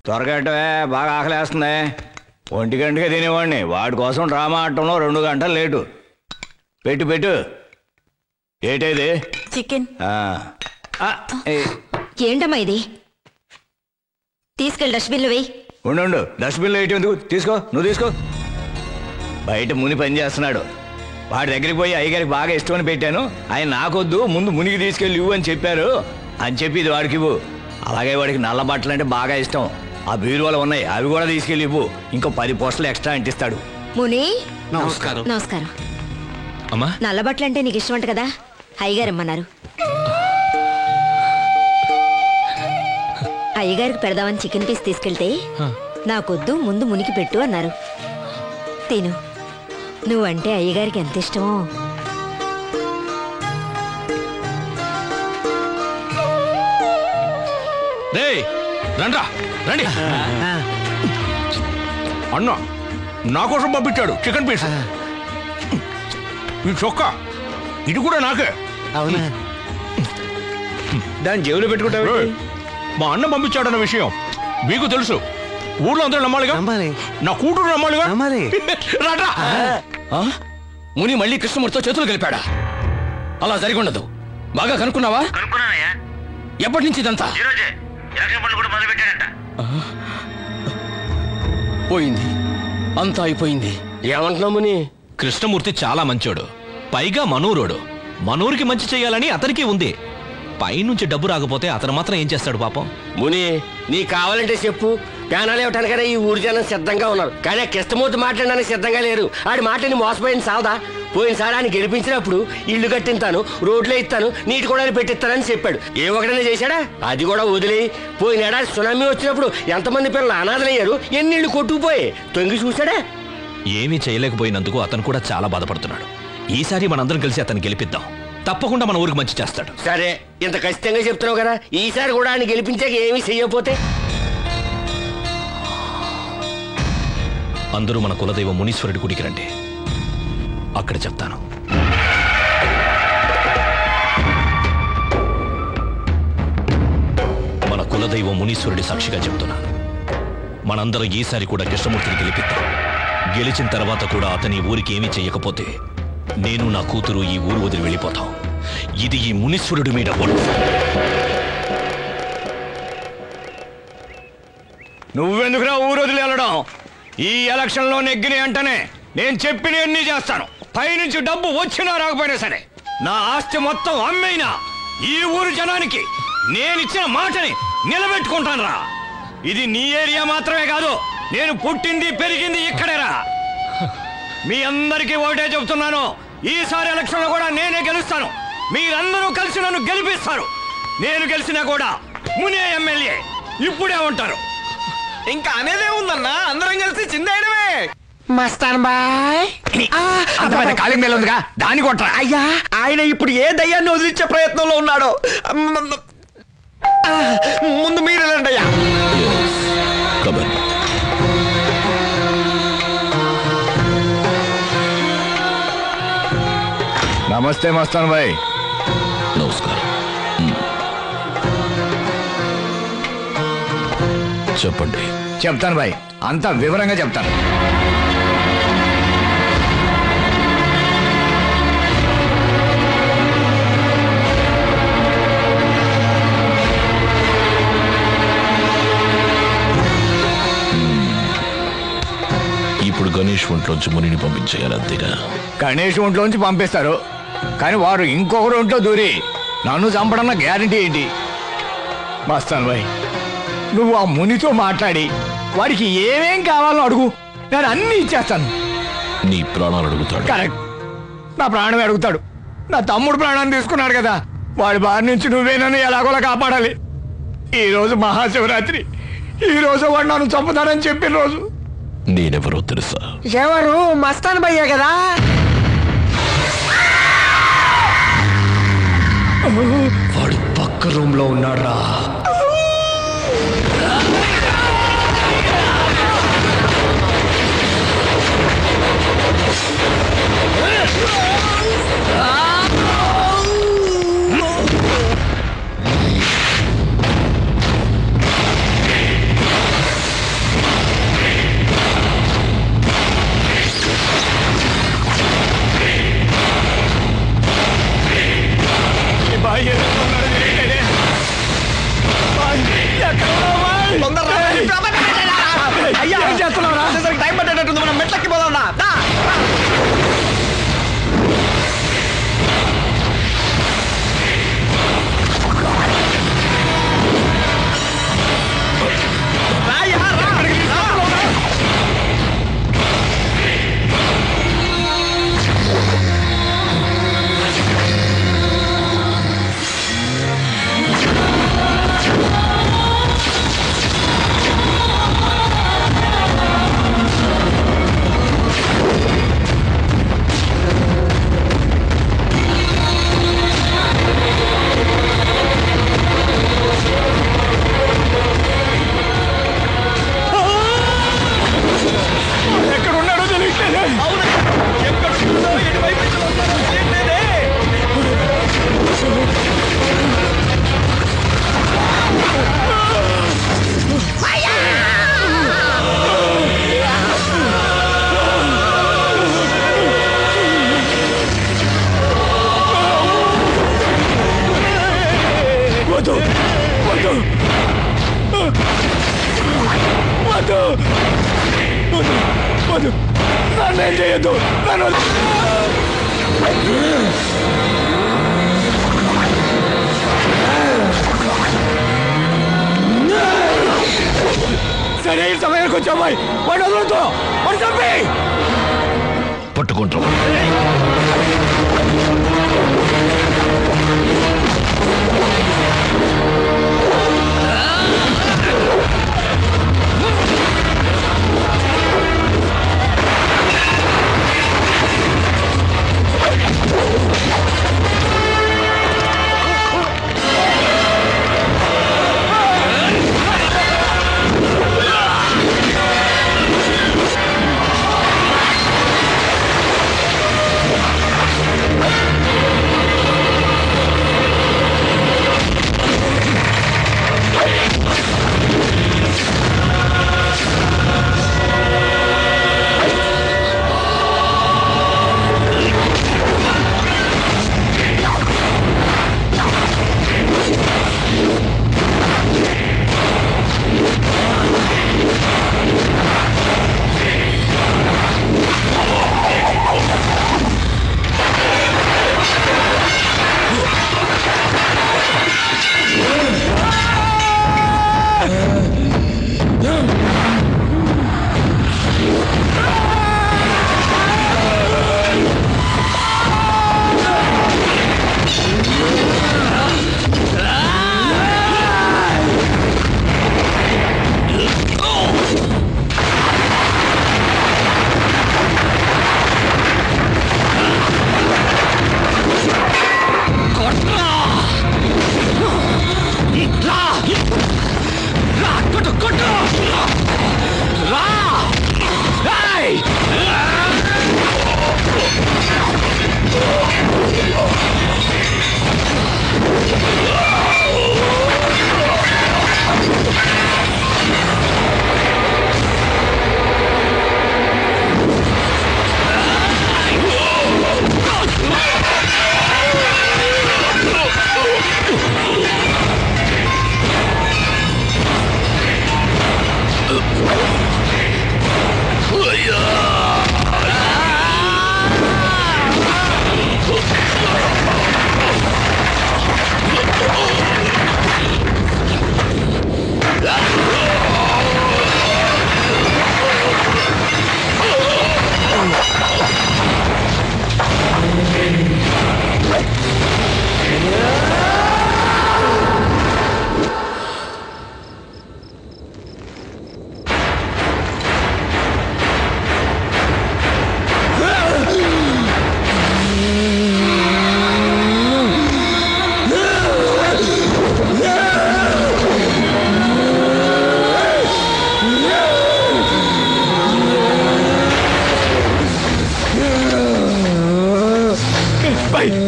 త్వరగా బాగా ఆకలేస్తుంది. 1 గంటకే తినేవాడిని. వాడి కోసం డ్రామా ఆడటంలో 2 గంటలు లేటు. పెట్టు ఏటేది? చికెన్. ఏంటమ్మా ఇది? తీసుకెళ్ళి డస్ట్బిన్లో వెయ్యి. ఉండు, డస్ట్బిన్లో వేయటం ఎందుకు? నువ్వు తీసుకో. బయట ముని పని చేస్తున్నాడు. వాడి దగ్గరికి పోయి అయ్యగారికి బాగా ఇష్టమని పెట్టాను. ఆయన నాకొద్దు, ముందు మునికి తీసుకెళ్ళి ఇవ్వు అని చెప్పారు అని చెప్పి ఇది వాడికి ఇవ్వు. అలాగే వాడికి నల్ల బట్టలు అంటే బాగా ఇష్టం. ఆ బీరువాలు ఉన్నాయి, అవి కూడా తీసుకెళ్ళి ఇవ్వు. ఇంకో 10 పోస్టులు ఎక్స్ట్రా అంటిస్తాడు. ముని నమస్కారం అమ్మా. నల్ల బట్టలు అంటే నీకు ఇష్టం అంట కదా, అయ్యగారు ఇమ్మన్నారు. అయ్యగారికి పెడదామని చికెన్ పీస్ తీసుకెళ్తే నాకొద్దు, ముందు మునికి పెట్టు అన్నారు. తిను. నువ్వంటే అయ్యగారికి ఎంత ఇష్టమో. రండి అన్న, నా కోసం పంపించాడు చికెన్ పీస్. ఈ చొక్క ఇది కూడా నాకే. అవునా? దాన్ని జేబులో పెట్టుకుంటావు? మా అన్న పంపించాడన్న విషయం మీకు తెలుసు. ఊర్లో అందరూ నమ్మాలిగా. నా కూతురు నమ్మాలిగా. ముని మళ్ళీ కృష్ణమూర్తితో చేతులు కలిపాడా? అలా జరిగి ఉండదు. బాగా కనుక్కున్నావా? ఎప్పటి నుంచి ఇదంతా? పోయింది, అంతా అయిపోయింది. ఏమంటున్నావు ముని? కృష్ణమూర్తి చాలా మంచోడు, పైగా మనూరోడు. మనూరికి మంచి చేయాలని అతనికి ఉంది. పైనుంచి డబ్బు రాకపోతే అతను మాత్రం ఏం చేస్తాడు పాపం? ముని, నీకు కావాలంటే చెప్పు. ప్యానాలు ఇవ్వటానికైనా ఈ ఊరి జనం సిద్ధంగా ఉన్నారు, కానీ ఆ కృష్ణమూర్తి మాట్లాడడానికి సిద్ధంగా లేరు. ఆడి మాటని మోసపోయింది సావదా? పోయినసారి ఆయన గెలిపించినప్పుడు ఇల్లు కట్టిస్తాను, రోడ్లే ఇస్తాను, నీటి కూడా పెట్టిస్తానని చెప్పాడు. ఏ ఒకటనే చేశాడా? అది కూడా వదిలే. పోయిన ఏడాది సునామీ వచ్చినప్పుడు ఎంతమంది పిల్లలు అనాథలయ్యారు, ఎన్నిళ్ళు కొట్టుకుపోయి తొంగి చూశాడా? ఏమీ చేయలేకపోయినందుకు అతను కూడా చాలా బాధపడుతున్నాడు. ఈసారి మనందరం కలిసి అతను గెలిపిద్దాం. తప్పకుండా మన ఊరికి మంచి చేస్తాడు. సరే, ఇంత ఖచ్చితంగా చెప్తున్నావు కదా, ఈసారి కూడా ఆయన గెలిపించాక ఏమీ చెయ్యకపోతే? అందరూ మన కులదైవ మునీశ్వరుడి గుడికి రండి, అక్కడ చెప్తాను. మన కులదైవ మునీశ్వరుడి సాక్షిగా చెప్తున్నాను, మనందరం ఈసారి కూడా కృష్ణమూర్తిని గెలిపిద్దాం. గెలిచిన తర్వాత కూడా అతని ఊరికి ఏమీ చెయ్యకపోతే నేను నా కూతురు ఈ ఊరు వదిలి వెళ్ళిపోతాం. ఇది ఈ మునీశ్వరుడి మీద ఒట్టు. నువ్వెందుకురా ఊరు వదిలి వెళ్ళడం? ఈ ఎలక్షన్లో నెగ్గిన వెంటనే నేను చెప్పినవన్నీ చేస్తాను. పైనుంచి డబ్బు వచ్చినా రాకపోయినా సరే, నా ఆస్తి మొత్తం అమ్మైనా ఈ ఊరు జనానికి నేనిచ్చిన మాటని నిలబెట్టుకుంటానురా. ఇది నీ ఏరియా మాత్రమే కాదు, నేను పుట్టింది పెరిగింది ఇక్కడేరా. మీ అందరికీ ఒకటే చెబుతున్నాను, ఈసారి ఎలక్షన్లో కూడా నేనే గెలుస్తాను. మీరందరూ కలిసి నన్ను గెలిపిస్తారు. నేను గెలిచినా కూడా మునే ఎమ్మెల్యే ఇప్పుడే ఉంటారు. ఇంకా అనేదే ఉందన్నా, అందరం కలిసి చిందేయడమే. మస్తాన్ బాయ్, కాలింగ్ మేలు ఉందిగా, దాన్ని కొట్టరా. అయ్యా, ఆయన ఇప్పుడు ఏ దయ్యాన్ని వదిలించే ప్రయత్నంలో ఉన్నాడో. ముందు మీరేనండి అయ్యా. నమస్తే మస్తాన్ భాయ్. నమస్కారం. చెప్పండి. చెప్తాను భాయ్, అంతా వివరంగా చెప్తాను. ఇప్పుడు గణేష్ ఒంట్లోంచి మునిని పంపించేయాలి, అంతేగా? గణేష్ ఒంట్లోంచి పంపిస్తారు, కానీ వాడు ఇంకొకరు ఒంట్లో దూరి నన్ను చంపడన్న గ్యారంటీ ఏంటి? మస్తాన్ భాయ్, నువ్వు ఆ మునితో మాట్లాడి వాడికి ఏమేం కావాలో అడుగు, నేను అన్ని ఇచ్చేస్తాను. నీ ప్రాణాలు అడుగుతాడు? కరెక్ట్, నా ప్రాణమే అడుగుతాడు. నా తమ్ముడు ప్రాణాన్ని తీసుకున్నాడు కదా, వాడి బారి నుంచి నువ్వే నన్ను ఎలాగోలా కాపాడాలి. ఈరోజు మహాశివరాత్రి, ఈరోజు వాడు నన్ను చంపుతాడని చెప్పిన రోజు. నేనెవరో తెలుసా? ఎవరు? మస్తాన్ భయ్యా కదా. వాడు పక్క రూమ్ లో ఉన్నాడా? నన్నేం చేయొద్దు. సరే ఈ సమయానికి వచ్చామాయి వాడు వదలతో వాడు చంపి పట్టుకుంటాం.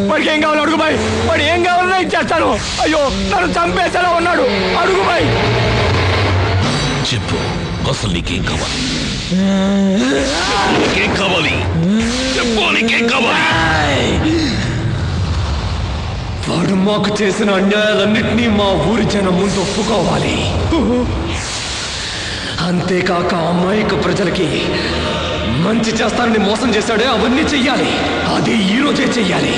వాడికి ఏం కావాలి అడుగు బాయ్. వాడు ఏం కావాలన్నా ఇచ్చేస్తాను. అయ్యో నన్ను చంపేసేలా ఉన్నాడు. అడుగు బాయ్. చెప్పు అసలు నీకేం కావాలి? నీకేం కావాలి? చెప్పు నీకేం కావాలి? వాడు మాకు చేసిన అన్యాయాలన్నింటినీ మా ఊరి జనం ముందు ఒప్పుకోవాలి. అంతేకాక అమాయక ప్రజలకి మంచి చేస్తానని మోసం చేశాడే అవన్నీ చెయ్యాలి. అది ఈ రోజే చెయ్యాలి.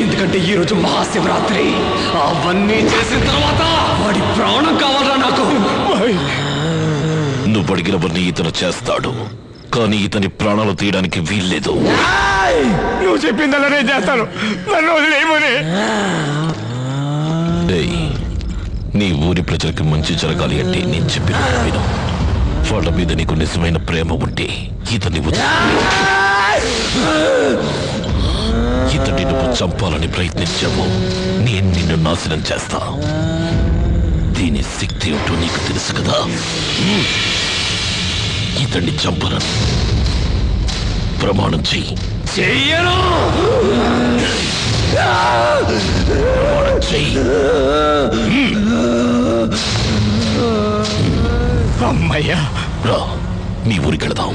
ఎందుకంటే ఈ రోజు మహాశివరాత్రి. అవన్నీ చేసిన తర్వాత వాడి ప్రాణం కావాలా నాకు? నువ్వు అడిగినవన్నీ ఇతను చేస్తాడు, కానీ ఇతని ప్రాణాలు తీయడానికి వీల్లేదు. నువ్వు చెప్పిందల్లనే చేస్తాను. నన్ను వదిలేయమని. నీ ఊరి ప్రజలకు మంచి జరగాలి అంటే నేను చెప్పిన విను. వాళ్ళ మీద నీకు నిజమైన ప్రేమ ఉంటే ఇతన్ని ఇతన్ని నువ్వు చంపాలని ప్రయత్నించావు, నేను నిన్ను నాశనం చేస్తా. దీని శక్తి ఏమిటో నీకు తెలుసు కదా. ఇతన్ని చంపను. ప్రమాణం చెయ్యి. చెయ్యను. ప్రమాణం చెయ్యి. అమ్మయ్యా. రా, మీ ఊరికి వెళదాం.